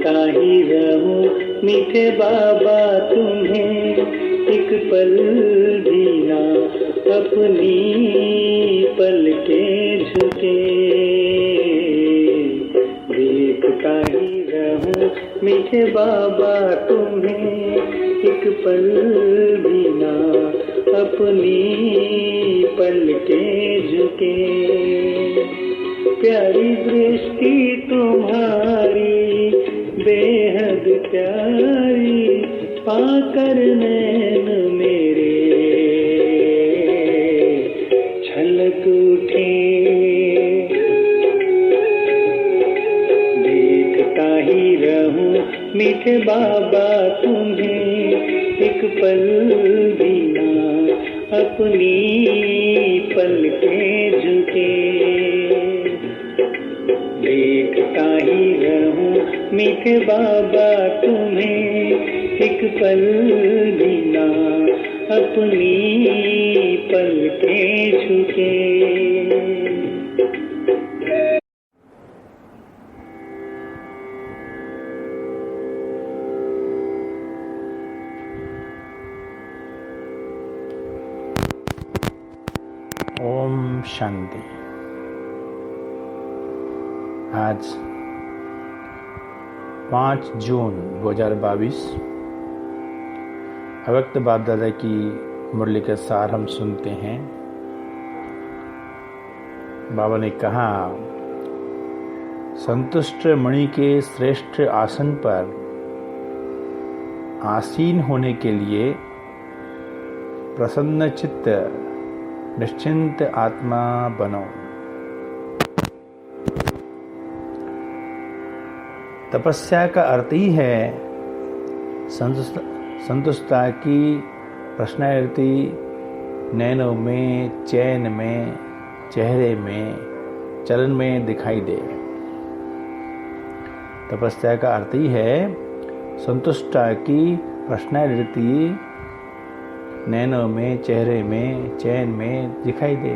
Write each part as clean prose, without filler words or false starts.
देखता ही रहूं मीठे बाबा तुम्हें, एक पल भी ना अपनी पलकें झुके। देखता ही रहूं मीठे बाबा तुम्हें, एक पल भी ना अपनी पलकें झुके। प्यारी दृष्टि तुम्हारी बेहद प्यारी, पाकर नैन मेरे छलक उठे। देखता ही रहूं मीठे बाबा तुम्हें, एक पल भी ना अपनी पलकें झुके। देखता ही रहूं मीठे बाबा तुम्हें, एक पल भी ना अपनी पलकें झुके। ओम शांति। आज 5 जून 2022 अव्यक्त बाप दादा की मुरली का सार हम सुनते हैं। बाबा ने कहा, संतुष्ट मणि के श्रेष्ठ आसन पर आसीन होने के लिए प्रसन्न चित्त निश्चिंत आत्मा बनो। तपस्या का अर्थ ही है संतुष्टता की प्रसन्नता नैनों में, चैन में, चेहरे में, चलन में दिखाई दे। तपस्या का अर्थ ही है संतुष्टता की प्रसन्नता नैनों में, चेहरे में, चैन में दिखाई दे।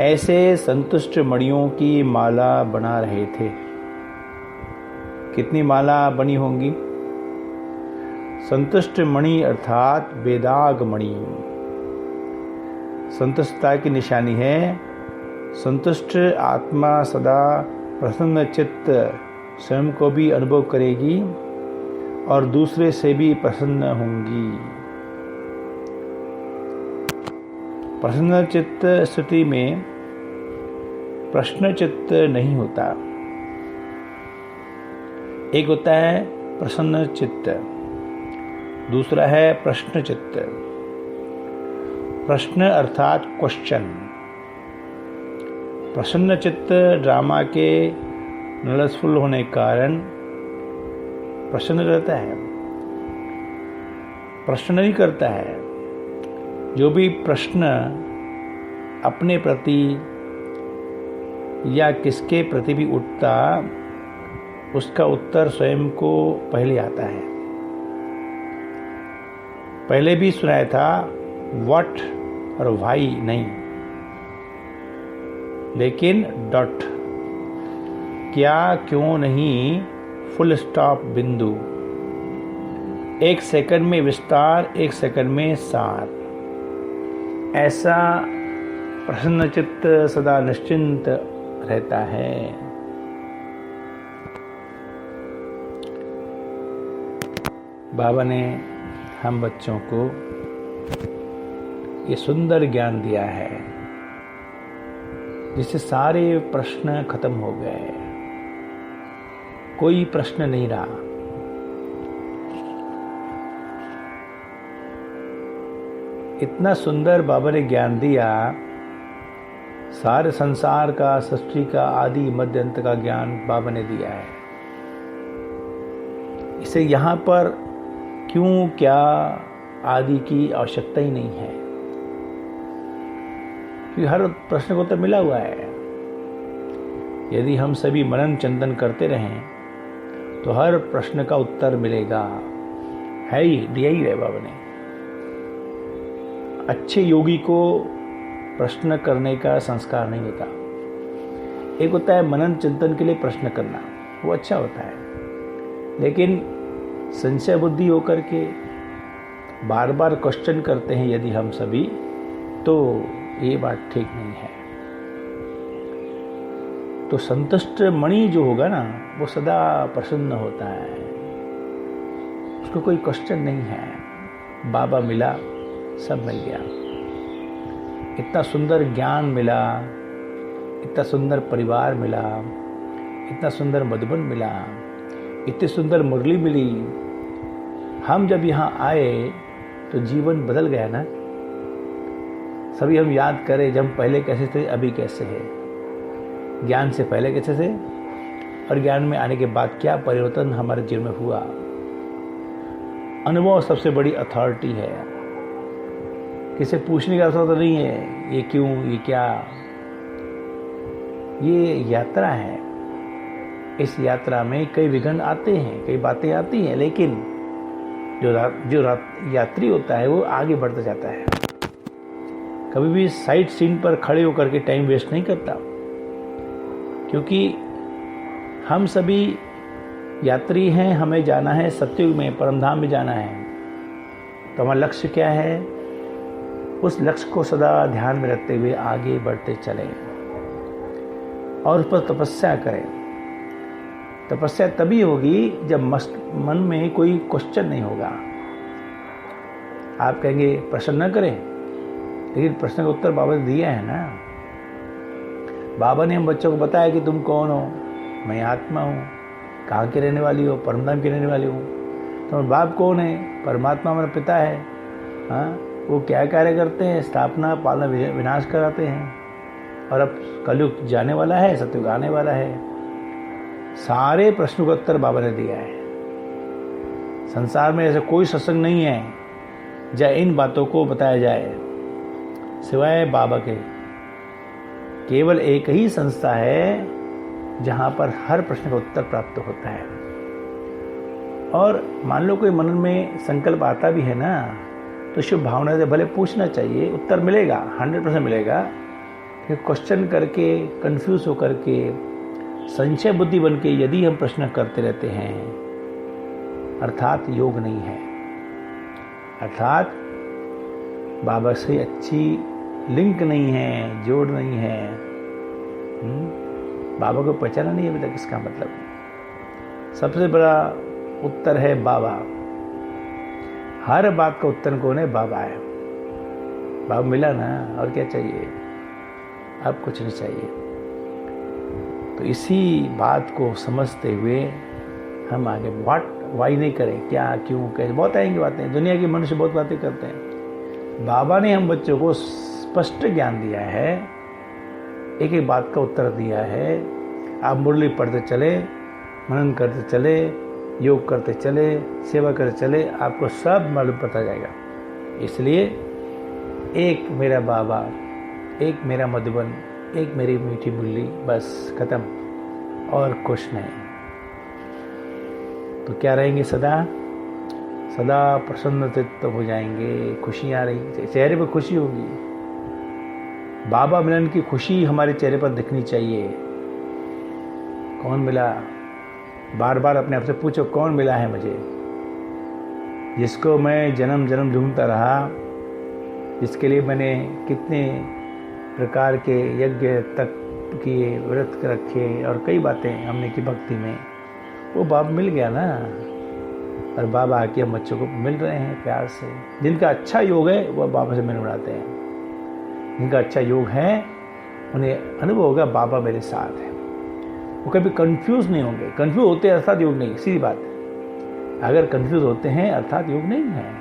ऐसे संतुष्ट मणियों की माला बना रहे थे। कितनी माला बनी होंगी? संतुष्ट मणि अर्थात वेदाग मणि। संतुष्टता की निशानी है संतुष्ट आत्मा सदा प्रसन्न चित्त स्वयं को भी अनुभव करेगी और दूसरे से भी प्रसन्न होंगी। प्रसन्न चित्त स्थिति में प्रश्न चित्त नहीं होता। एक होता है प्रसन्न चित्त, दूसरा है प्रश्न चित्त। प्रश्न अर्थात क्वेश्चन। प्रसन्न चित्त ड्रामा के नलसफुल होने के कारण प्रसन्न रहता है, प्रश्न नहीं करता है। जो भी प्रश्न अपने प्रति या किसके प्रति भी उठता, उसका उत्तर स्वयं को पहले आता है। पहले भी सुनाया था व्हाट और व्हाई नहीं, लेकिन डॉट, क्या, क्यों नहीं, फुल स्टॉप, बिंदु। 1 सेकंड में विस्तार, 1 सेकंड में सार। ऐसा प्रसन्न चित्त सदा निश्चिंत रहता है। बाबा ने हम बच्चों को ये सुंदर ज्ञान दिया है जिससे सारे प्रश्न खत्म हो गए। कोई प्रश्न नहीं रहा। इतना सुंदर बाबा ने ज्ञान दिया, सारे संसार का, सृष्टि का आदि मध्य अंत का ज्ञान बाबा ने दिया है। इसे यहाँ पर क्यों, क्या आदि की आवश्यकता ही नहीं है, क्योंकि हर प्रश्न को उत्तर मिला हुआ है। यदि हम सभी मनन चिंतन करते रहें तो हर प्रश्न का उत्तर मिलेगा। है ही, दिया ही है बाबा ने। अच्छे योगी को प्रश्न करने का संस्कार नहीं होता। एक होता है मनन चिंतन के लिए प्रश्न करना, वो अच्छा होता है। लेकिन संशय बुद्धि होकर के बार बार क्वेश्चन करते हैं यदि हम सभी, तो ये बात ठीक नहीं है। तो संतुष्ट मणि जो होगा ना, वो सदा प्रसन्न होता है, उसको कोई क्वेश्चन नहीं है। बाबा मिला, सब मिल गया। इतना सुंदर ज्ञान मिला, इतना सुंदर परिवार मिला, इतना सुंदर मधुबन मिला, इतनी सुंदर मुरली मिली। हम जब यहाँ आए तो जीवन बदल गया ना। सभी हम याद करें, जब हम पहले कैसे थे, अभी कैसे है। ज्ञान से पहले कैसे थे और ज्ञान में आने के बाद क्या परिवर्तन हमारे जीवन में हुआ। अनुभव सबसे बड़ी अथॉरिटी है। किसे पूछने का जरूरत नहीं है, ये क्यों, ये क्या। ये यात्रा है। इस यात्रा में कई विघ्न आते हैं, कई बातें आती हैं, लेकिन जो यात्री होता है वो आगे बढ़ता जाता है। कभी भी साइड सीन पर खड़े होकर के टाइम वेस्ट नहीं करता, क्योंकि हम सभी यात्री हैं। हमें जाना है सत्युग में, परमधाम में जाना है। तो हमारा लक्ष्य क्या है, उस लक्ष्य को सदा ध्यान में रखते हुए आगे बढ़ते चलें और उस पर तपस्या करें। तपस्या तभी होगी जब मन में कोई क्वेश्चन नहीं होगा। आप कहेंगे प्रश्न न करें, लेकिन प्रश्न का उत्तर बाबा ने दिया है ना। बाबा ने हम बच्चों को बताया कि तुम कौन हो, मैं आत्मा हूँ। कहाँ के रहने वाली हो, परमधाम की रहने वाली हूँ। तुम्हारा बाप कौन है, परमात्मा हमारा पिता है। हाँ, वो क्या कार्य करते हैं, स्थापना पालना विनाश कराते हैं। और अब कलयुग जाने वाला है, सतयुग आने वाला है। सारे प्रश्नों का उत्तर बाबा ने दिया है। संसार में ऐसा कोई सत्संग नहीं है जहाँ इन बातों को बताया जाए, सिवाय बाबा के। केवल एक ही संस्था है जहाँ पर हर प्रश्न का उत्तर प्राप्त होता है। और मान लो कोई मन में संकल्प आता भी है ना, तो शुभ भावना से भले पूछना चाहिए, उत्तर मिलेगा, 100% मिलेगा। क्वेश्चन करके, कंफ्यूज होकर के, संशय बुद्धि बन के यदि हम प्रश्न करते रहते हैं, अर्थात योग नहीं है। अर्थात बाबा से अच्छी लिंक नहीं है, जोड़ नहीं है। बाबा को पहचाना नहीं है अभी तक, इसका मतलब सबसे बड़ा उत्तर है बाबा। हर बात का उत्तर कौन है, बाबा है। बाबा मिला ना, और क्या चाहिए, अब कुछ नहीं चाहिए। तो इसी बात को समझते हुए हम आगे वाई नहीं करें, क्या, क्यों, कैसे। बहुत आएंगे बातें, दुनिया के मनुष्य बहुत बातें करते हैं। बाबा ने हम बच्चों को स्पष्ट ज्ञान दिया है, एक एक बात का उत्तर दिया है। आप मुरली पढ़ते चले, मनन करते चले, योग करते चले, सेवा करते चले, आपको सब मालूम पता जाएगा। इसलिए एक मेरा बाबा, एक मेरा मधुबन, एक मेरी मीठी मुरली, बस खत्म, और कुछ नहीं। तो क्या रहेंगे, सदा सदा प्रसन्न चित्त हो जाएंगे। खुशियाँ रहेंगी, चेहरे पर खुशी होगी। बाबा मिलन की खुशी हमारे चेहरे पर दिखनी चाहिए। कौन मिला, बार बार अपने आप से पूछो, कौन मिला है मुझे, जिसको मैं जन्म जन्म ढूंढता रहा, जिसके लिए मैंने कितने प्रकार के यज्ञ तक किए, व्रत रखे, और कई बातें हमने की भक्ति में। वो बाप मिल गया ना। और बाबा आके हम बच्चों को मिल रहे हैं प्यार से। जिनका अच्छा योग है वह बाबा से मिल बनाते हैं। जिनका अच्छा योग है उन्हें अनुभव होगा बाबा मेरे साथ है। वो कभी कंफ्यूज नहीं होंगे। कंफ्यूज होते हैं अर्थात योग नहीं, सीधी बात है। अगर कंफ्यूज होते हैं अर्थात योग नहीं है।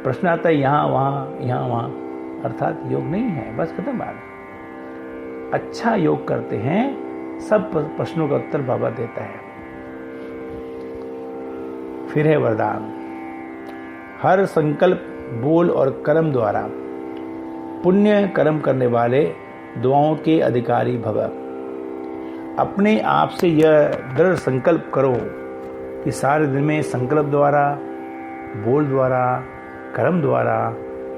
प्रश्न आता है यहाँ वहाँ, अर्थात योग नहीं है, बस खत्म बात। अच्छा योग करते हैं, सब प्रश्नों का उत्तर बाबा देता है। फिर है वरदान, हर संकल्प, बोल और कर्म द्वारा पुण्य कर्म करने वाले दुआओं के अधिकारी भव। अपने आप से यह दृढ़ संकल्प करो कि सारे दिन में संकल्प द्वारा, बोल द्वारा, कर्म द्वारा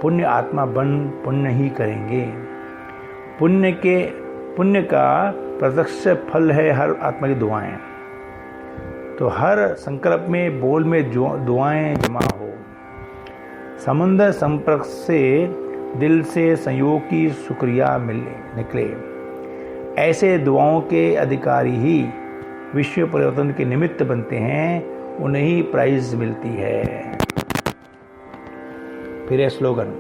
पुण्य आत्मा बन पुण्य ही करेंगे। पुण्य का प्रत्यक्ष फल है हर आत्मा की दुआएं। तो हर संकल्प में बोल में दुआएं जमा हो। समुद्र संपर्क से दिल से संयोग की शुक्रिया निकले। ऐसे दुआओं के अधिकारी ही विश्व परिवर्तन के निमित्त बनते हैं, उन्हें ही प्राइज मिलती है। फिर है स्लोगन,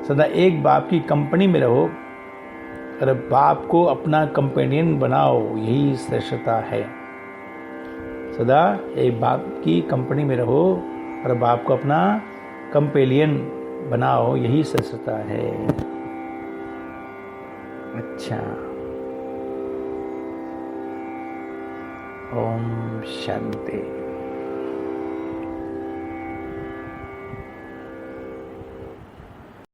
सदा एक बाप की कंपनी में रहो और बाप को अपना कंपेनियन बनाओ, यही श्रेष्ठता है। सदा एक बाप की कंपनी में रहो और बाप को अपना कंपेनियन बनाओ, यही श्रेष्ठता है। अच्छा, ओम शांति।